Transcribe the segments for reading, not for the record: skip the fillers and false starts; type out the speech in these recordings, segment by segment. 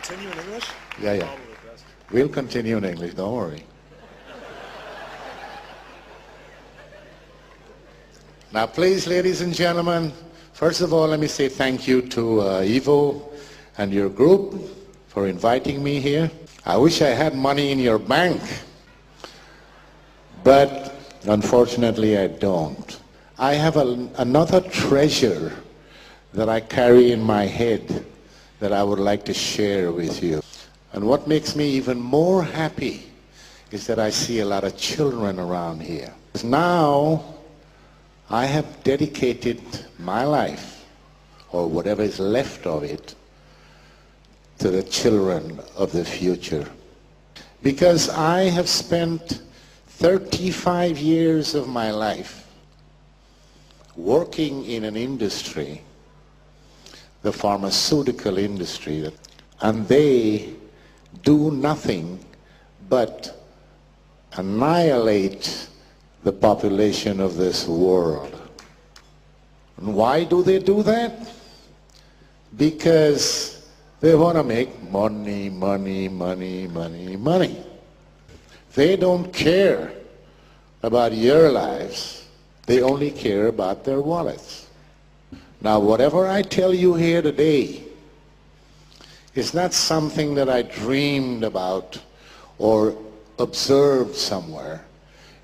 continue in English? Yeah. Probably best. We'll continue in English, don't worry. Now, please, ladies and gentlemen, first of all, let me say thank you to Ivo and your group for inviting me here. I wish I had money in your bank, but unfortunately I don't. I have another treasure that I carry in my head that I would like to share with you. And what makes me even more happy is that I see a lot of children around here. Now, I have dedicated my life, or whatever is left of it, to the children of the future. Because I have spent 35 years of my life working in an industry, the pharmaceutical industry, and they do nothing but annihilate the population of this world. And why do they do that? Because they want to make money, money, money, money, money. They don't care about your lives. They only care about their wallets. Now, whatever I tell you here today is not something that I dreamed about or observed somewhere.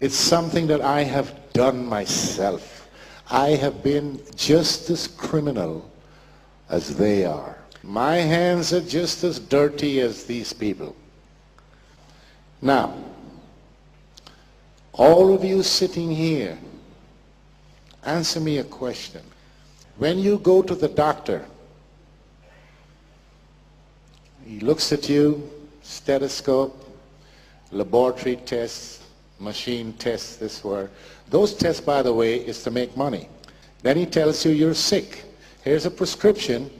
It's something that I have done myself. I have been just as criminal as they are. My hands are just as dirty as these people. Now, all of you sitting here, answer me a question. When you go to the doctor, he looks at you, stethoscope, laboratory tests, machine tests, this word. Those tests, by the way, is to make money. Then he tells you you're sick. Here's a prescription.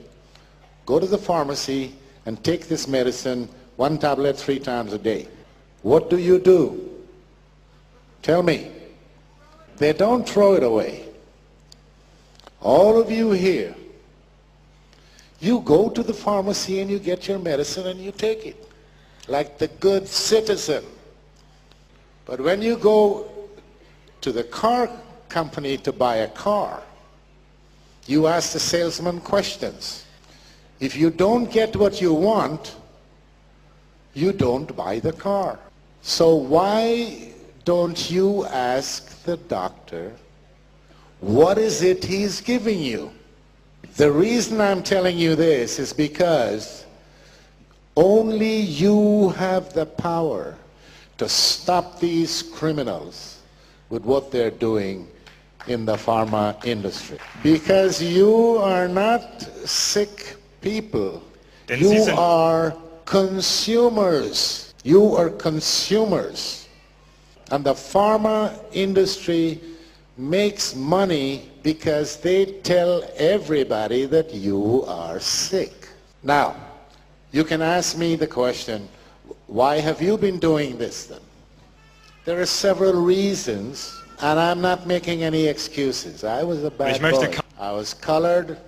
Go to the pharmacy and take this medicine, 1 tablet 3 times a day. What do? Tell me. They don't throw it away. All of you here, you go to the pharmacy and you get your medicine and you take it, like the good citizen. But when you go to the car company to buy a car, you ask the salesman questions. If you don't get what you want, you don't buy the car. So why don't you ask the doctor, what is it he's giving you? The reason I'm telling you this is because only you have the power to stop these criminals with what they're doing in the pharma industry. Because you are not sick people. You are consumers. You are consumers. And the pharma industry makes money because they tell everybody that you are sick. Now, you can ask me the question, why have you been doing this then? There are several reasons, and I'm not making any excuses. I was a bad boy. I was colored.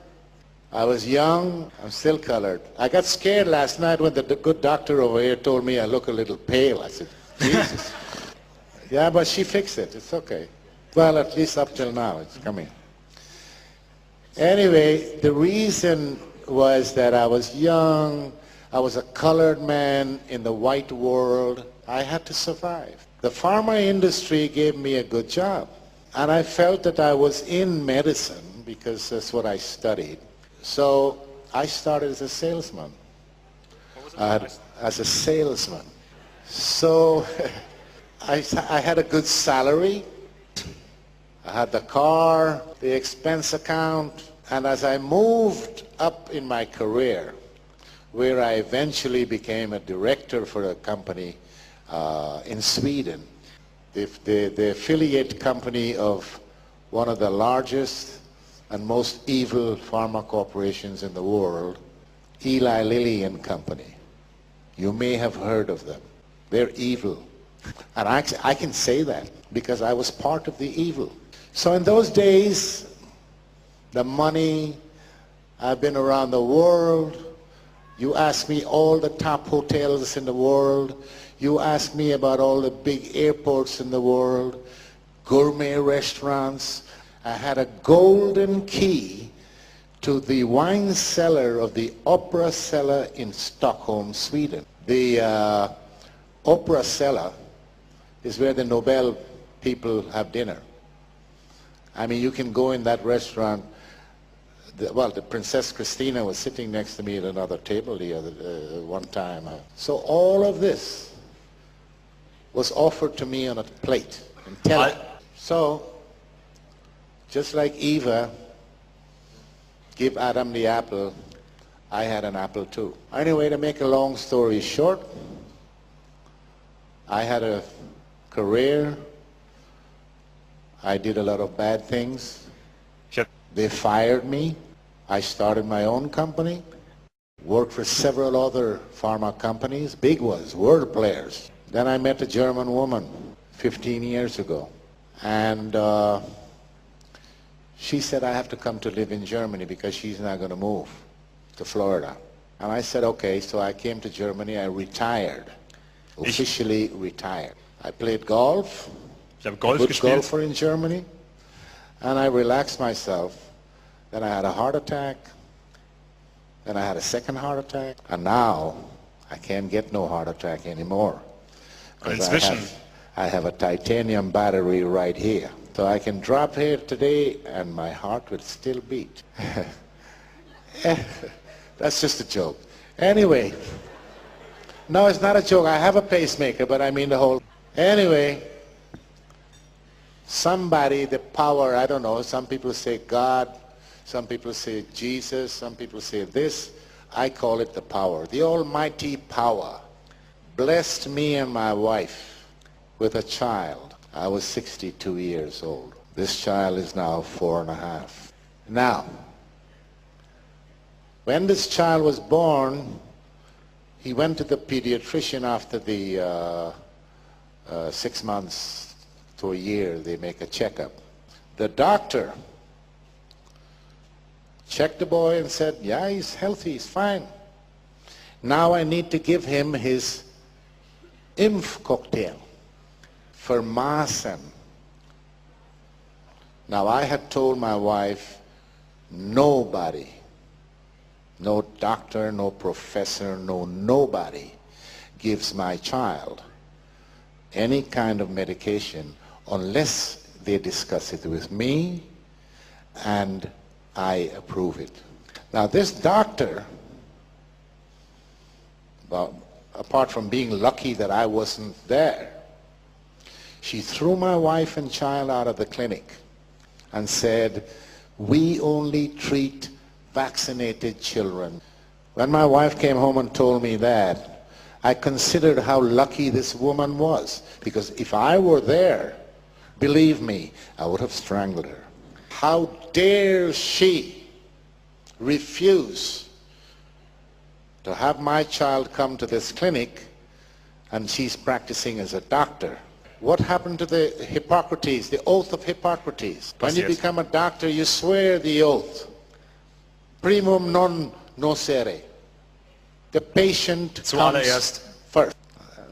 I was young. I'm still colored. I got scared last night when the good doctor over here told me I look a little pale. I said, Jesus. Yeah, but she fixed it. It's okay. Well, at least up till now, it's coming. Anyway, the reason was that I was young. I was a colored man in the white world. I had to survive. The pharma industry gave me a good job. And I felt that I was in medicine because that's what I studied. So I started as a salesman. As a salesman. So I had a good salary. I had the car, the expense account, and as I moved up in my career, where I eventually became a director for a company in Sweden, the affiliate company of one of the largest and most evil pharma corporations in the world, Eli Lilly and Company. You may have heard of them. They're evil. And I can say that because I was part of the evil. So in those days, the money, I've been around the world. You ask me all the top hotels in the world. You ask me about all the big airports in the world, gourmet restaurants. I had a golden key to the wine cellar of the Opera Cellar in Stockholm, Sweden. The Opera Cellar is where the Nobel people have dinner. I mean, you can go in that restaurant. The Princess Christina was sitting next to me at another table the other one time. So all of this was offered to me on a plate and tele. So, just like Eva gave Adam the apple, I had an apple too. Anyway, to make a long story short, I had a career. I did a lot of bad things. Sure. They fired me. I started my own company, worked for several other pharma companies, big ones, world players. Then I met a German woman 15 years ago. And she said I have to come to live in Germany because she's not going to move to Florida. And I said, okay, so I came to Germany. I retired, officially retired. I played golf. Ich habe Golf Good gespielt. golfer in Germany, and I relaxed myself. Then I had a heart attack, then I had a second heart attack, and now I can't get no heart attack anymore. 'Cause Inzwischen. I have a titanium battery right here. So I can drop here today and my heart will still beat. That's just a joke. Anyway, no, it's not a joke. I have a pacemaker, but I mean the whole... Anyway, somebody, the power, I don't know, some people say God, some people say Jesus, some people say this. I call it the power. The almighty power blessed me and my wife with a child. I was 62 years old. This child is now 4.5. Now, when this child was born, he went to the pediatrician after the 6 months to a year, they make a checkup. The doctor checked the boy and said, yeah, he's healthy, he's fine. Now I need to give him his cocktail for Maasen. Now I had told my wife, nobody, no doctor, no professor, nobody gives my child any kind of medication unless they discuss it with me and I approve it. Now this doctor, well, apart from being lucky that I wasn't there, she threw my wife and child out of the clinic and said, we only treat vaccinated children. When my wife came home and told me that, I considered how lucky this woman was, because if I were there, believe me, I would have strangled her. How dare she refuse to have my child come to this clinic and she's practicing as a doctor? What happened to the Hippocrates, the oath of Hippocrates? When you become a doctor, you swear the oath. Primum non nocere. The patient comes first.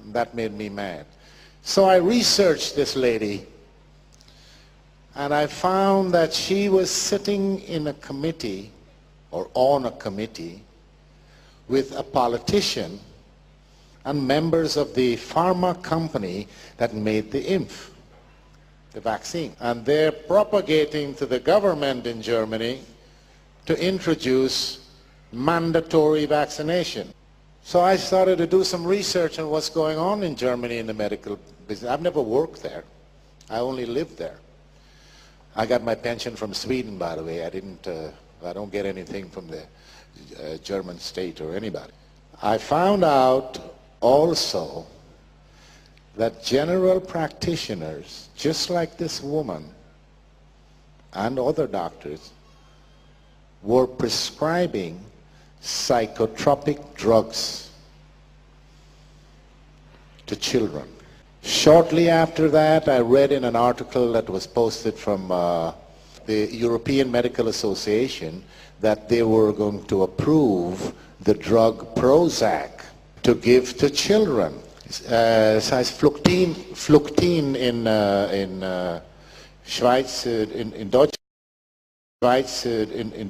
That made me mad. So I researched this lady, and I found that she was sitting in a committee, or on a committee, with a politician and members of the pharma company that made the the vaccine. And they're propagating to the government in Germany to introduce mandatory vaccination. So I started to do some research on what's going on in Germany in the medical business. I've never worked there. I only lived there. I got my pension from Sweden, by the way. I don't get anything from the German state or anybody. I found out also that general practitioners, just like this woman and other doctors, were prescribing psychotropic drugs to children. Shortly after that, I read in an article that was posted from the European Medical Association that they were going to approve the drug Prozac to give to children. Es heißt Fluctin in Schweiz, in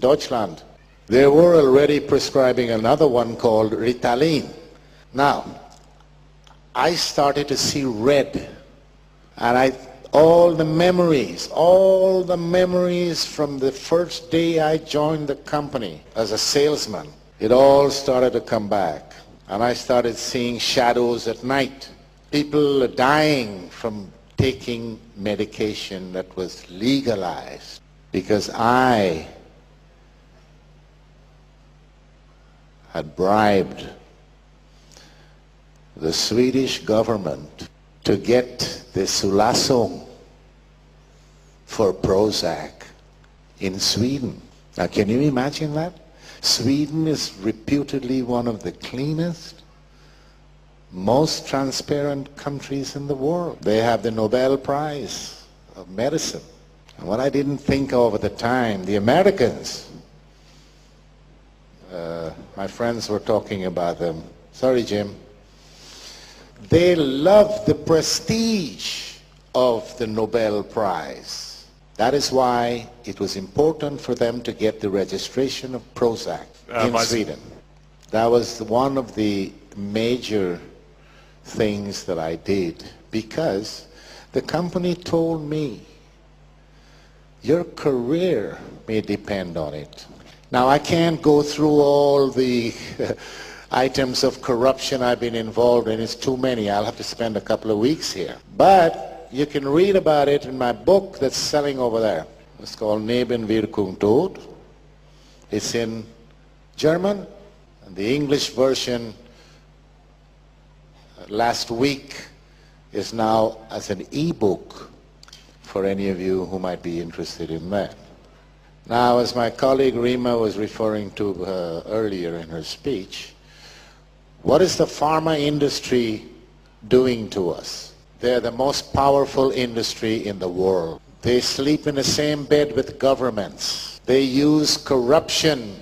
Deutschland. They were already prescribing another one called Ritalin. Now, I started to see red, and all the memories from the first day I joined the company as a salesman, it all started to come back. And I started seeing shadows at night. People dying from taking medication that was legalized because I had bribed the Swedish government to get the Sulasung for Prozac in Sweden. Now, can you imagine that? Sweden is reputedly one of the cleanest, most transparent countries in the world. They have the Nobel Prize of Medicine. And what I didn't think of at the time, the Americans, my friends were talking about them. Sorry, Jim. They love the prestige of the Nobel Prize. That is why it was important for them to get the registration of Prozac in Sweden. That was one of the major things that I did, because the company told me, your career may depend on it. Now, I can't go through all the items of corruption I've been involved in. It's too many. I'll have to spend a couple of weeks here. But you can read about it in my book that's selling over there. It's called Nebenwirkung Tod. It's in German, and the English version last week is now as an e-book for any of you who might be interested in that. Now, as my colleague Rima was referring to earlier in her speech, what is the pharma industry doing to us? They're the most powerful industry in the world. They sleep in the same bed with governments. They use corruption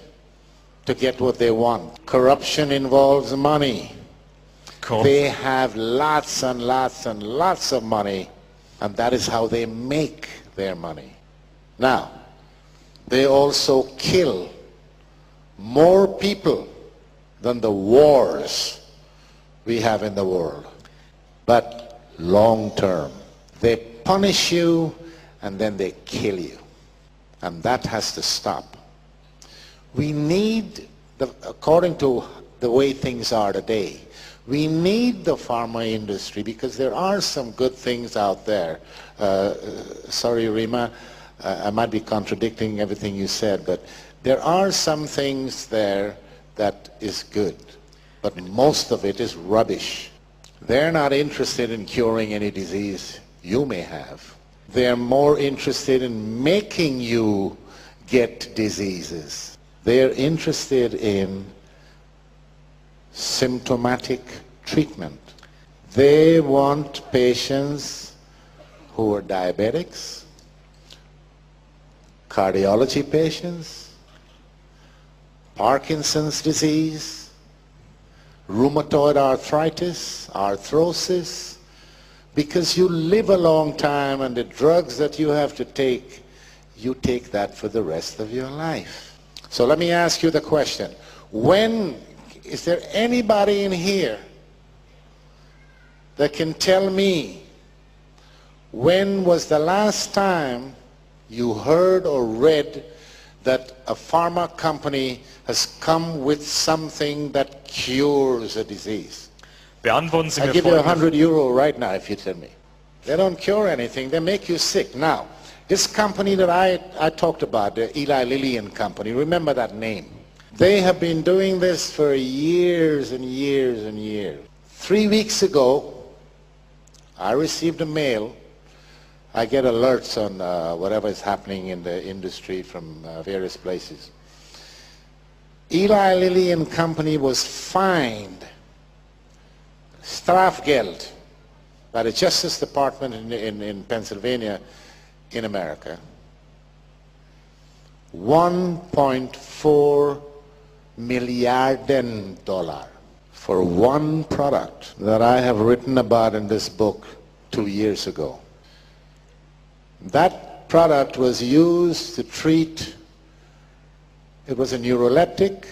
to get what they want. Corruption involves money. Cool. They have lots and lots and lots of money, and that is how they make their money. Now, they also kill more people than the wars we have in the world. But long term. They punish you and then they kill you. And that has to stop. We need, according to the way things are today, we need the pharma industry because there are some good things out there. Sorry, Rima, I might be contradicting everything you said, but there are some things there that is good. But most of it is rubbish. They're not interested in curing any disease you may have. They're more interested in making you get diseases. They're interested in symptomatic treatment. They want patients who are diabetics, cardiology patients, Parkinson's disease, rheumatoid arthritis, arthrosis, because you live a long time and the drugs that you have to take, you take that for the rest of your life. So let me ask you the question. Is there anybody in here that can tell me when was the last time you heard or read that a pharma company has come with something that cures a disease? Beantworten Sie I mir give you Folgendes. €100 right now if you tell me. They don't cure anything, they make you sick. Now, this company that I talked about, the Eli Lilly and Company, remember that name. They have been doing this for years and years and years. 3 weeks ago, I received a mail. I get alerts on whatever is happening in the industry from various places. Eli Lilly and Company was fined Strafgeld by the Justice Department in Pennsylvania in America. $1.4 miljarden dollar for one product that I have written about in this book 2 years ago. That product was used to treat, it was a neuroleptic,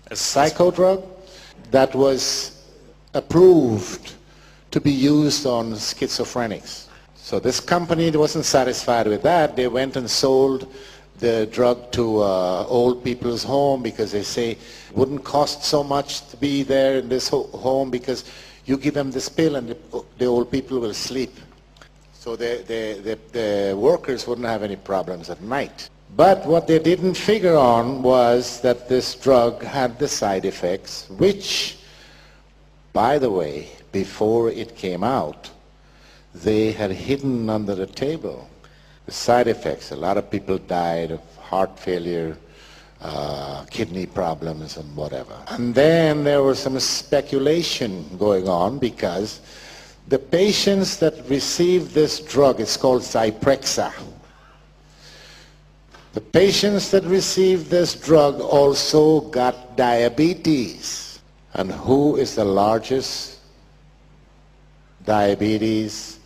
a psychodrug that was approved to be used on schizophrenics. So this company wasn't satisfied with that. They went and sold the drug to old people's home because they say it wouldn't cost so much to be there in this home because you give them this pill and the old people will sleep. So the workers wouldn't have any problems at night. But what they didn't figure on was that this drug had the side effects, which, by the way, before it came out, they had hidden under the table. The side effects, a lot of people died of heart failure, kidney problems and whatever. And then there was some speculation going on because the patients that received this drug, it's called Zyprexa. The patients that received this drug also got diabetes. And who is the largest diabetes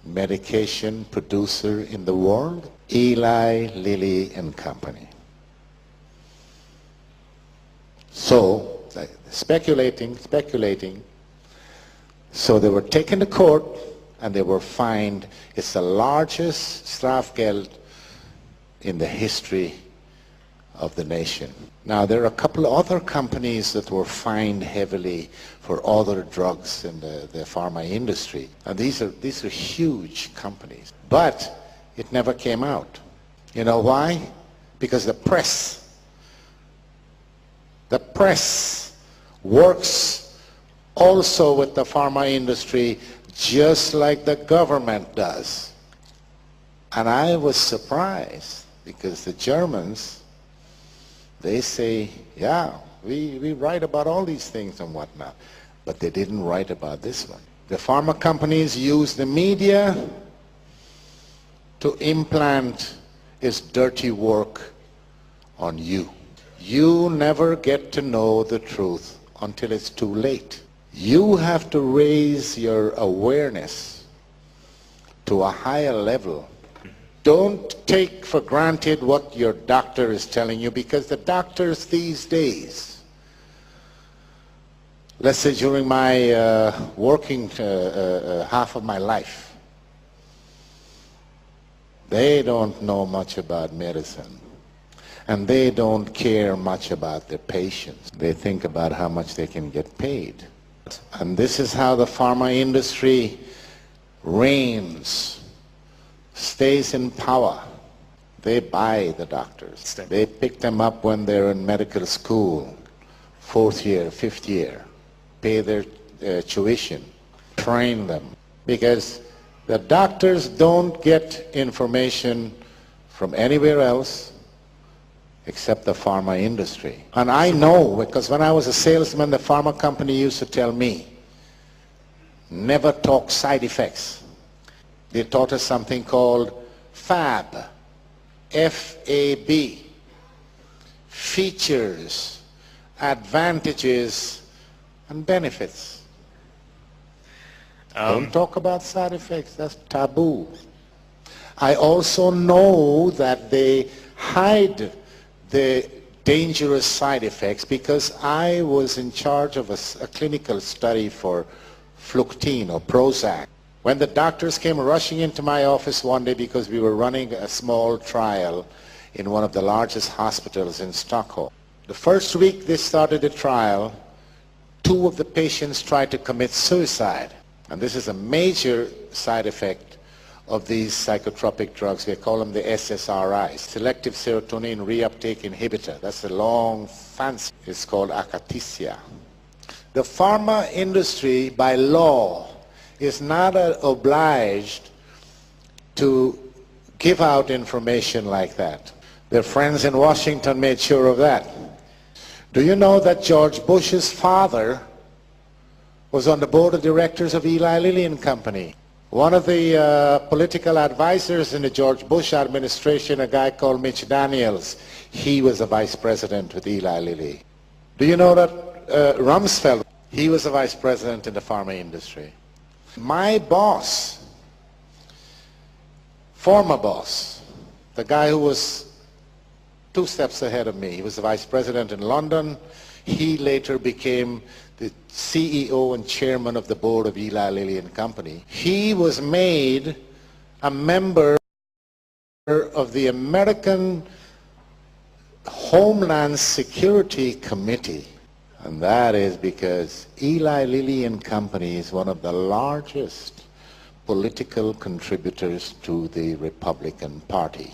medication producer in the world? Eli Lilly and Company. So, speculating. So they were taken to court and they were fined. It's the largest strafgeld in the history of the nation. Now there are a couple of other companies that were fined heavily for other drugs in the pharma industry. And these are huge companies. But it never came out. You know why? Because the press works also with the pharma industry just like the government does. And I was surprised because the Germans, they say, yeah, we write about all these things and whatnot, but they didn't write about this one. The pharma companies use the media to implant its dirty work on you. You never get to know the truth until it's too late. You have to raise your awareness to a higher level. Don't take for granted what your doctor is telling you, because the doctors these days, let's say during my working half of my life, they don't know much about medicine. And they don't care much about their patients. They think about how much they can get paid. And this is how the pharma industry reigns, stays in power. They buy the doctors. They pick them up when they're in medical school, 4th year, 5th year, pay their tuition, train them. Because the doctors don't get information from anywhere else except the pharma industry. And I know, because when I was a salesman, the pharma company used to tell me, never talk side effects. They taught us something called FAB, F-A-B, features, advantages, and benefits. Don't talk about side effects, that's taboo. I also know that they hide the dangerous side effects because I was in charge of a clinical study for Fluctine or Prozac. When the doctors came rushing into my office one day because we were running a small trial in one of the largest hospitals in Stockholm. The first week they started the trial, 2 of the patients tried to commit suicide. And this is a major side effect of these psychotropic drugs. We call them the SSRIs, selective serotonin reuptake inhibitor. That's the long fancy. It's called akathisia. The pharma industry, by law, is not obliged to give out information like that. Their friends in Washington made sure of that. Do you know that George Bush's father was on the board of directors of Eli Lilly and Company? One of the political advisors in the George Bush administration, a guy called Mitch Daniels, he was a vice president with Eli Lilly. Do you know that Rumsfeld, he was a vice president in the pharma industry. My boss, former boss, the guy who was 2 steps ahead of me, he was the vice president in London. He later became the CEO and chairman of the board of Eli Lilly and Company. He was made a member of the American Homeland Security Committee. And that is because Eli Lilly and Company is one of the largest political contributors to the Republican Party.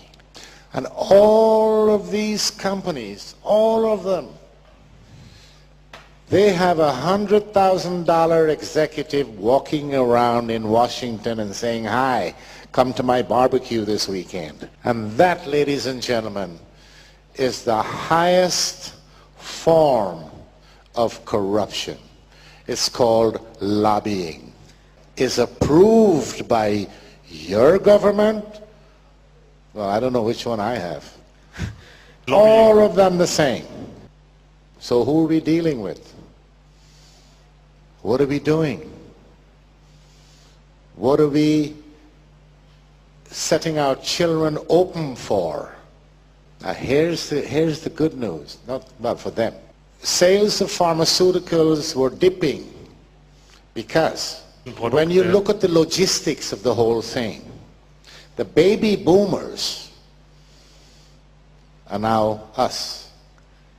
And all of these companies, all of them, they have $100,000 executive walking around in Washington and saying, "Hi, come to my barbecue this weekend." And that, ladies and gentlemen, is the highest form of corruption. It's called lobbying. It's approved by your government. Well, I don't know which one I have. All of them the same. So who are we dealing with? What are we doing? What are we setting our children open for? Now here's the good news, not for them. Sales of pharmaceuticals were dipping because when you look at the logistics of the whole thing, the baby boomers are now us.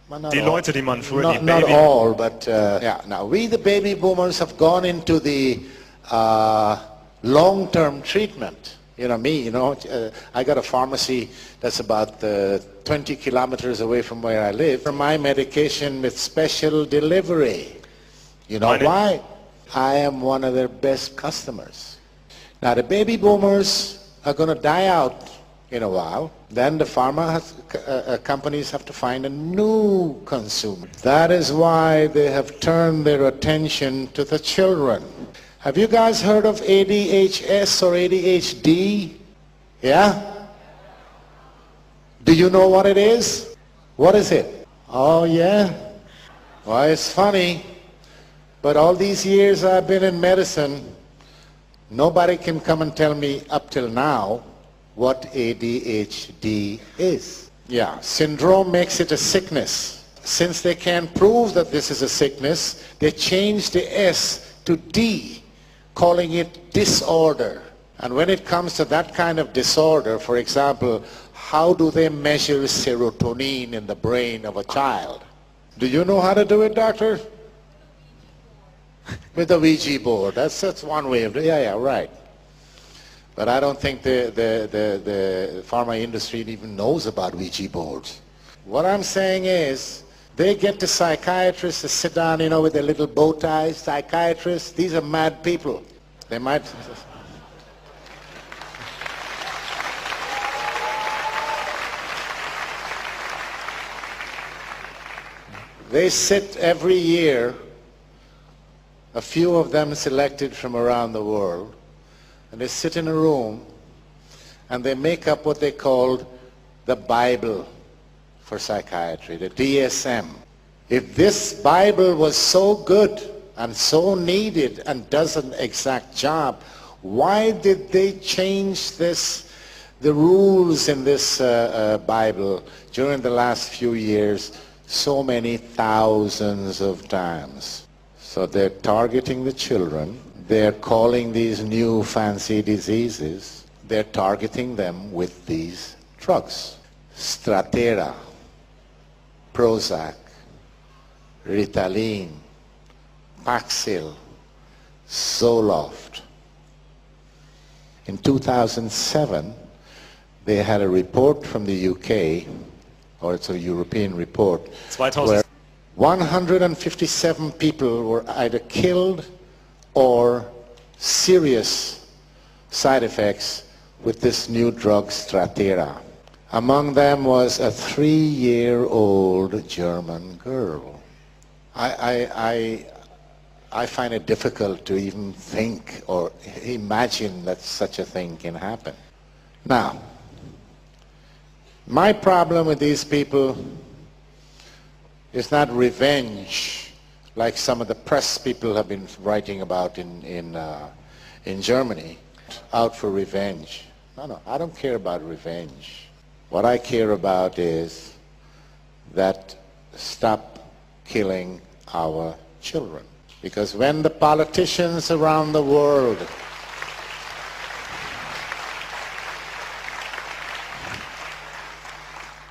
Well, Die Leute, die man früher die not Baby... all, but yeah. Now we, the baby boomers, have gone into the long-term treatment. You know me, I got a pharmacy that's about 20 kilometers away from where I live for my medication with special delivery. You know why? I am one of their best customers. Now the baby boomers are going to die out in a while. Then the pharma companies have to find a new consumer. That is why they have turned their attention to the children. Have you guys heard of ADHS or ADHD? Yeah? Do you know what it is? What is it? Oh yeah? Well, it's funny, but all these years I've been in medicine, nobody can come and tell me up till now what ADHD is. Yeah, syndrome makes it a sickness. Since they can't prove that this is a sickness, they changed the S to D, calling it disorder. And when it comes to that kind of disorder, for example, how do they measure serotonin in the brain of a child? Do you know how to do it, doctor? With the Ouija board. That's one way of doing it. Yeah, right. But I don't think the pharma industry even knows about Ouija boards. What I'm saying is, they get the psychiatrists to sit down, with their little bow ties. Psychiatrists, these are mad people. They might... They sit every year, a few of them selected from around the world, and they sit in a room and they make up what they called the Bible for psychiatry, the DSM. If this Bible was so good and so needed and does an exact job, why did they change the rules in this Bible during the last few years so many thousands of times? So they're targeting the children. They're calling these new fancy diseases, they're targeting them with these drugs. Strattera, Prozac, Ritalin, Paxil, Zoloft. In 2007, they had a report from the UK, or it's a European report, 2000. where 157 people were either killed or serious side effects with this new drug Strattera. Among them was a 3-year-old German girl. I find it difficult to even think or imagine that such a thing can happen. Now, my problem with these people It's not revenge like some of the press people have been writing about in Germany, out for revenge. No, I don't care about revenge. What I care about is that stop killing our children. Because when the politicians around the world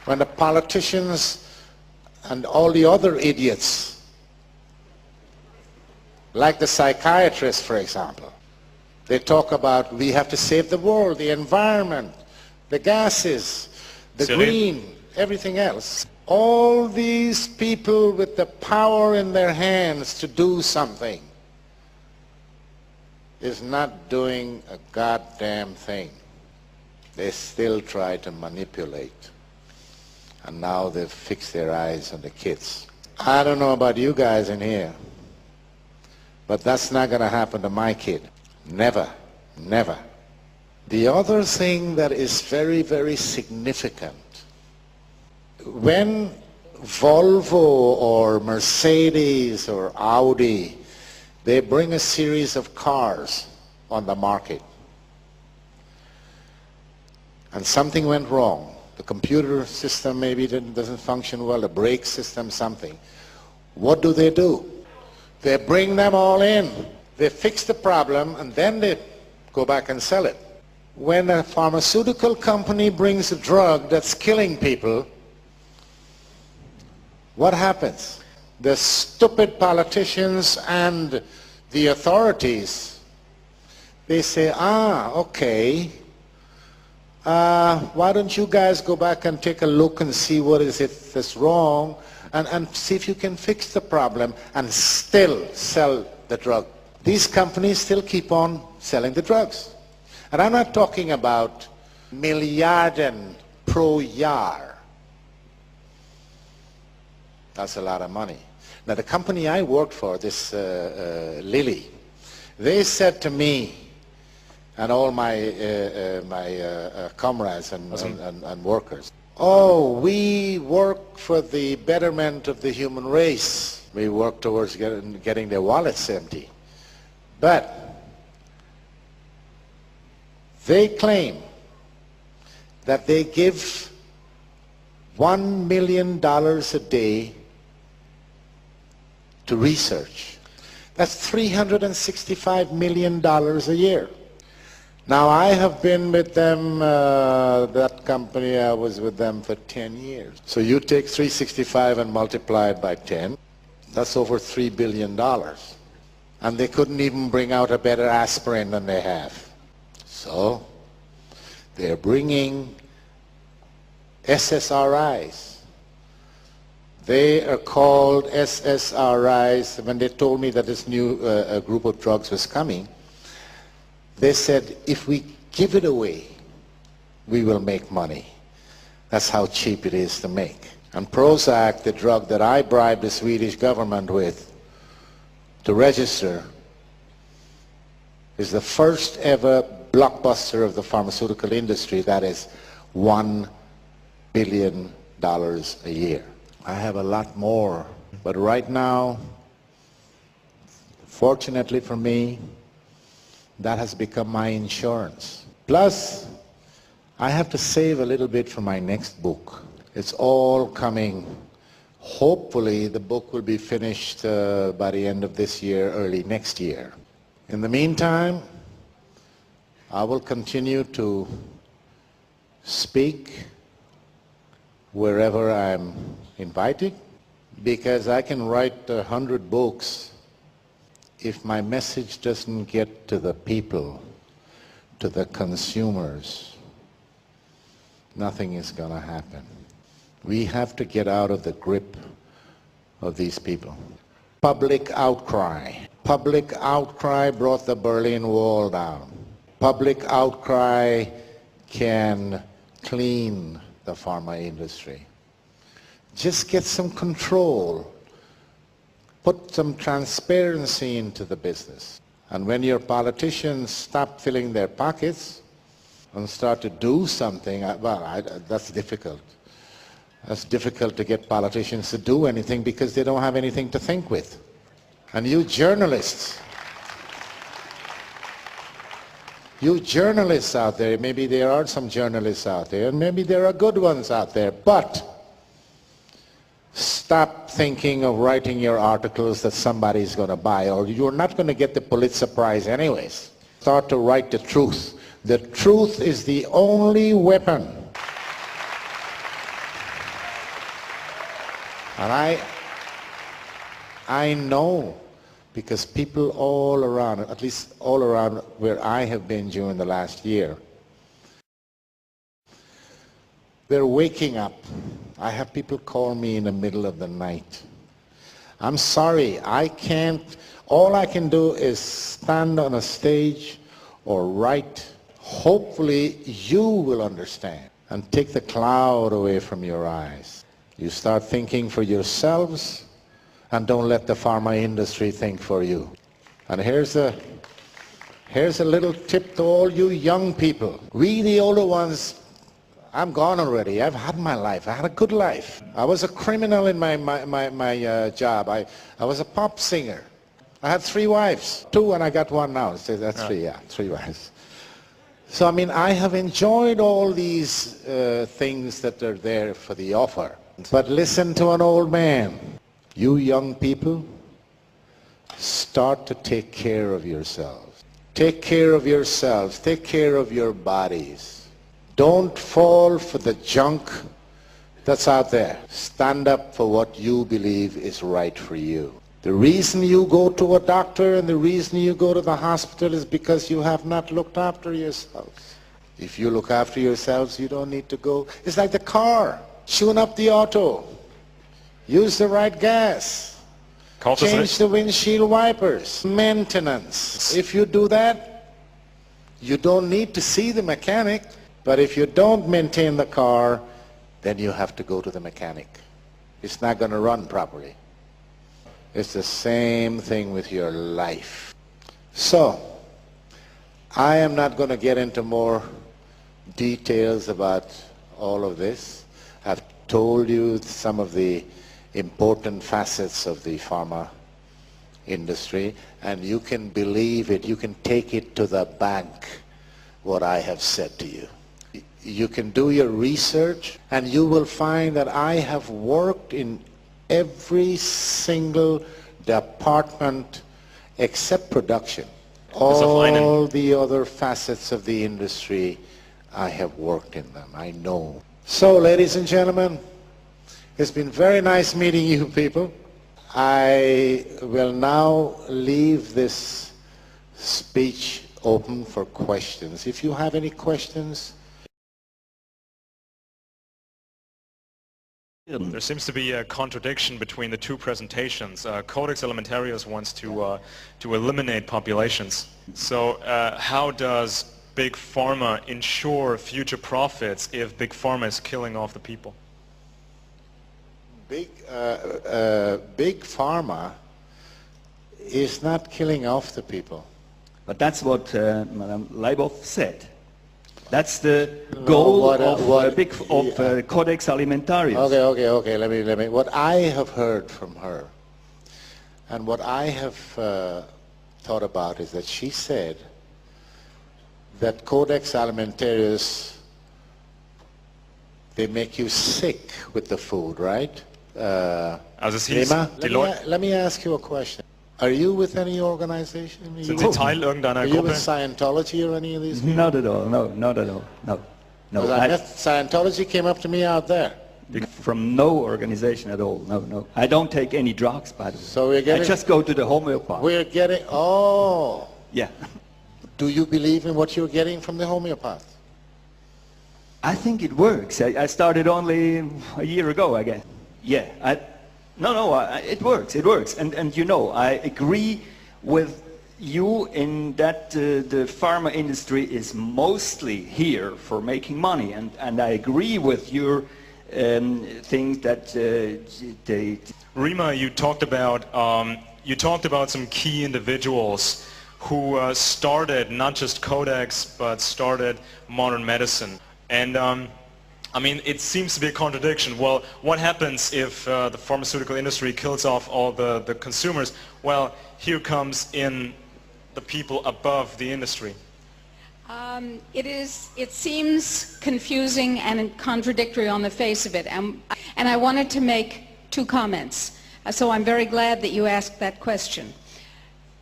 when the politicians and all the other idiots, like the psychiatrists, for example, they talk about we have to save the world, the environment, the gases, the green, everything else. All these people with the power in their hands to do something is not doing a goddamn thing. They still try to manipulate. And now they've fixed their eyes on the kids. I don't know about you guys in here, but that's not going to happen to my kid. Never, never. The other thing that is very, very significant, when Volvo or Mercedes or Audi, they bring a series of cars on the market, and something went wrong. The computer system maybe doesn't function well, the brake system, something. What do? They bring them all in. They fix the problem and then they go back and sell it. When a pharmaceutical company brings a drug that's killing people, what happens? The stupid politicians and the authorities, they say, okay, why don't you guys go back and take a look and see what is it that's wrong and see if you can fix the problem and still sell the drug. These companies still keep on selling the drugs. And I'm not talking about miljarden pro jaar. That's a lot of money. Now the company I worked for, this Lilly, they said to me, and all my comrades and workers, we work for the betterment of the human race. We work towards getting their wallets empty. But they claim that they give $1 million a day to research. That's $365 million a year. Now I have been with them, that company, I was with them for 10 years. So you take 365 and multiply it by 10, that's over $3 billion. And they couldn't even bring out a better aspirin than they have. So they're bringing SSRIs. They are called SSRIs. When they told me that this new group of drugs was coming, they said, if we give it away, we will make money. That's how cheap it is to make. And Prozac, the drug that I bribed the Swedish government with to register, is the first ever blockbuster of the pharmaceutical industry. That is $1 billion a year. I have a lot more, but right now, fortunately for me, that has become my insurance. Plus, I have to save a little bit for my next book. It's all coming. Hopefully, the book will be finished by the end of this year, early next year. In the meantime, I will continue to speak wherever I'm invited, because I can write 100 books. If my message doesn't get to the people, to the consumers, nothing is going to happen. We have to get out of the grip of these people. Public outcry. Public outcry brought the Berlin Wall down. Public outcry can clean the pharma industry. Just get some control. Put some transparency into the business. And when your politicians stop filling their pockets and start to do something, that's difficult. It's difficult to get politicians to do anything because they don't have anything to think with. And you journalists out there, maybe there are some journalists out there, and maybe there are good ones out there, but stop thinking of writing your articles that somebody's going to buy, or you're not going to get the Pulitzer Prize anyways. Start to write the truth. The truth is the only weapon. And I know, because people all around, at least all around where I have been during the last year, they're waking up. I have people call me in the middle of the night. I'm sorry, I can't, all I can do is stand on a stage or write. Hopefully you will understand and take the cloud away from your eyes. You start thinking for yourselves and don't let the pharma industry think for you. And here's a little tip to all you young people. We the older ones, I'm gone already. I've had my life. I had a good life. I was a criminal in my job. I was a pop singer. I had 3 wives. 2 and I got 1 now. So that's 3, yeah, 3 wives. So I mean, I have enjoyed all these things that are there for the offer. But listen to an old man. You young people, start to take care of yourselves. Take care of yourselves. Take care of your bodies. Don't fall for the junk that's out there. Stand up for what you believe is right for you. The reason you go to a doctor and the reason you go to the hospital is because you have not looked after yourselves. If you look after yourselves, you don't need to go. It's like the car. Tune up the auto. Use the right gas. Change the windshield wipers. Maintenance. If you do that, you don't need to see the mechanic. But if you don't maintain the car, then you have to go to the mechanic. It's not going to run properly. It's the same thing with your life. So, I am not going to get into more details about all of this. I've told you some of the important facets of the pharma industry, and you can believe it, you can take it to the bank, what I have said to you. You can do your research, and you will find that I have worked in every single department except production. All the other facets of the industry, I have worked in them. I know. So, ladies and gentlemen, it's been very nice meeting you people. I will now leave this speech open for questions. If you have any questions. There seems to be a contradiction between the 2 presentations. Codex Alimentarius wants to eliminate populations. So how does Big Pharma ensure future profits if Big Pharma is killing off the people? Big Pharma is not killing off the people. But that's what Madame Leibov said. That's the goal of Codex Alimentarius. Okay. Let me. What I have heard from her, and what I have thought about is that she said that Codex Alimentarius, they make you sick with the food, right? Let me ask you a question. Are you with any organization? Sind Sie Teil irgendeiner Are you with Gruppe? Scientology or any of these people? Not at all, no, not at all, no. Scientology came up to me out there. From no organization at all, no. I don't take any drugs, by the way. So we're getting, I just go to the homeopath. We're getting, oh. Yeah. Do you believe in what you're getting from the homeopath? I think it works. I started only a year ago, I guess. Yeah, it works. And you know, I agree with you in that the pharma industry is mostly here for making money, and I agree with your thing that they... Rima, you talked about some key individuals who started not just Codex, but started modern medicine. And I mean, it seems to be a contradiction. Well, what happens if the pharmaceutical industry kills off all the consumers? Well, here comes in the people above the industry. It seems confusing and contradictory on the face of it, and I wanted to make two comments. So I'm very glad that you asked that question.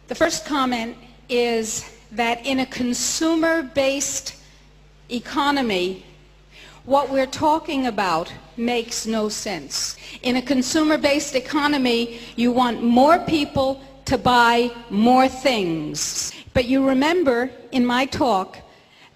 The first comment is that in a consumer-based economy, what we're talking about makes no sense. In a consumer-based economy, you want more people to buy more things. But you remember in my talk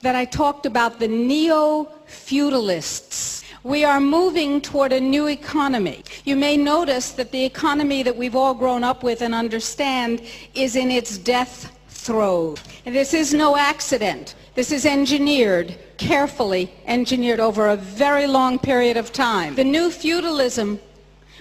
that I talked about the neo-feudalists. We are moving toward a new economy. You may notice that the economy that we've all grown up with and understand is in its death throes. And this is no accident. This is engineered, carefully engineered over a very long period of time. The new feudalism,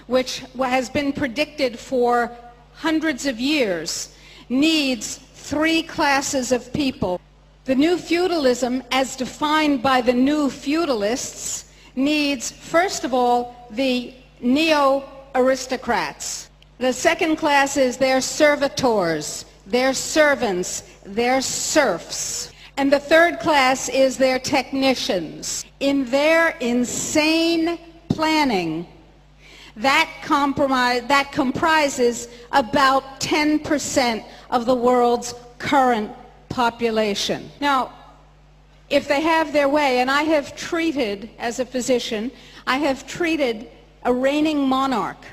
which has been predicted for hundreds of years, needs three classes of people. The new feudalism, as defined by the new feudalists, needs, first of all, the neo-aristocrats. The second class is their servitors, their servants, their serfs. And the third class is their technicians. In their insane planning, that comprises about 10% of the world's current population. Now, if they have their way, and I have treated, as a physician, I have treated a reigning monarch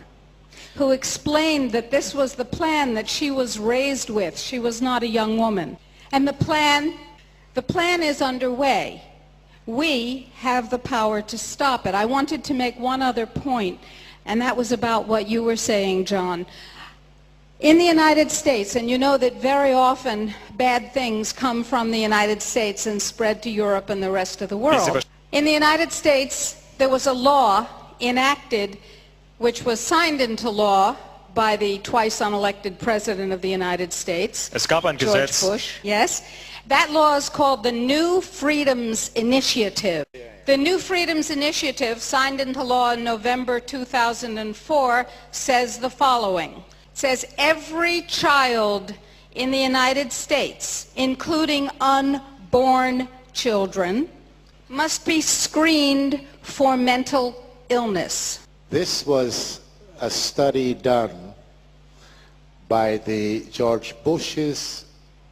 who explained that this was the plan that she was raised with. She was not a young woman. And the plan is underway. We have the power to stop it. I wanted to make one other point, and that was about what you were saying, John. In the United States, and you know that very often bad things come from the United States and spread to Europe and the rest of the world. In the United States, there was a law enacted which was signed into law by the twice unelected President of the United States, George Bush. Yes. That law is called the New Freedoms Initiative. The New Freedoms Initiative, signed into law in November 2004, says the following. It says every child in the United States, including unborn children, must be screened for mental illness. This was a study done by the George Bush's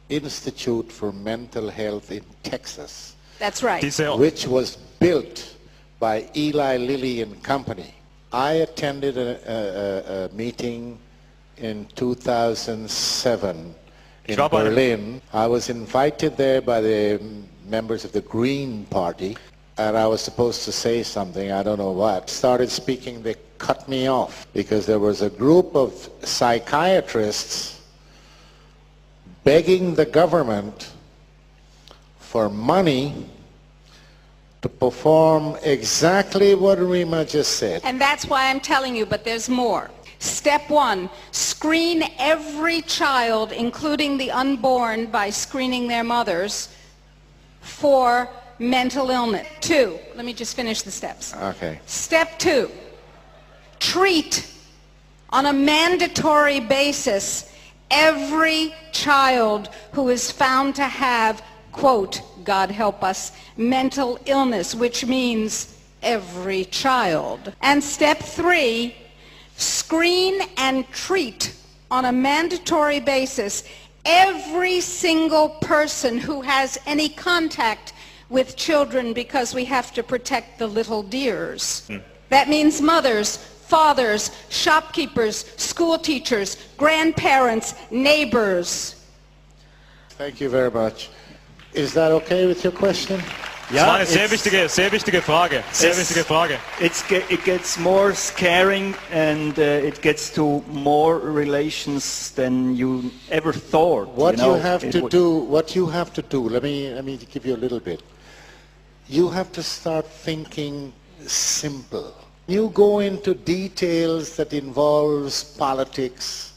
Institute for Mental Health in Texas. That's right. Which was built by Eli Lilly and Company. I attended a meeting in 2007 in Berlin. I was invited there by the members of the Green Party, and I was supposed to say something, I don't know what. Started speaking, they cut me off because there was a group of psychiatrists begging the government for money to perform exactly what Rima just said. And that's why I'm telling you, but there's more. Step one, screen every child, including the unborn, by screening their mothers for mental illness. Two, let me just finish the steps. Okay. Step two, treat on a mandatory basis every child who is found to have, quote, God help us, mental illness, which means every child. And step three, screen and treat on a mandatory basis every single person who has any contact with children, because we have to protect the little dears. That means mothers, fathers, shopkeepers, school teachers, grandparents, neighbors. Thank you very much. Is that okay with your question? Das war eine sehr wichtige Frage. Sehr wichtige Frage. It gets more scaring, and it gets to more relations than you ever thought. What you have to do, let me give you a little bit. You have to start thinking simple. You go into details that involves politics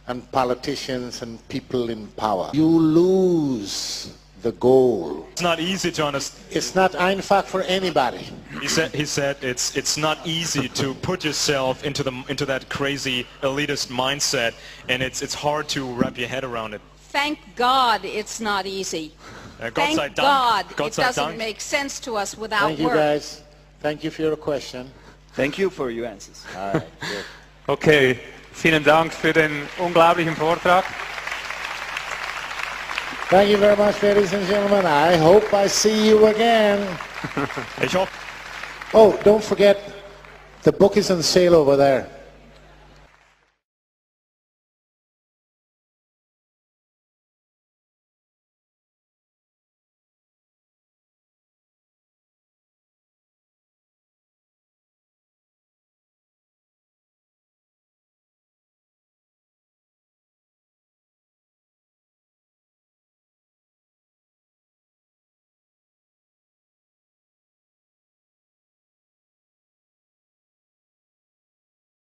and politicians and people in power. You lose the goal. It's not easy to understand. It's not einfach for anybody. He said it's not easy to put yourself into that crazy elitist mindset, and it's hard to wrap your head around it. Thank God it's not easy. Thank God it doesn't make sense to us without Thank you work. guys. Thank you for your question. Thank you for your answers. All right, good. Okay, vielen Dank für den unglaublichen Vortrag. Thank you very much, ladies and gentlemen. I hope I see you again. Ich hoffe. Oh, don't forget, the book is on sale over there.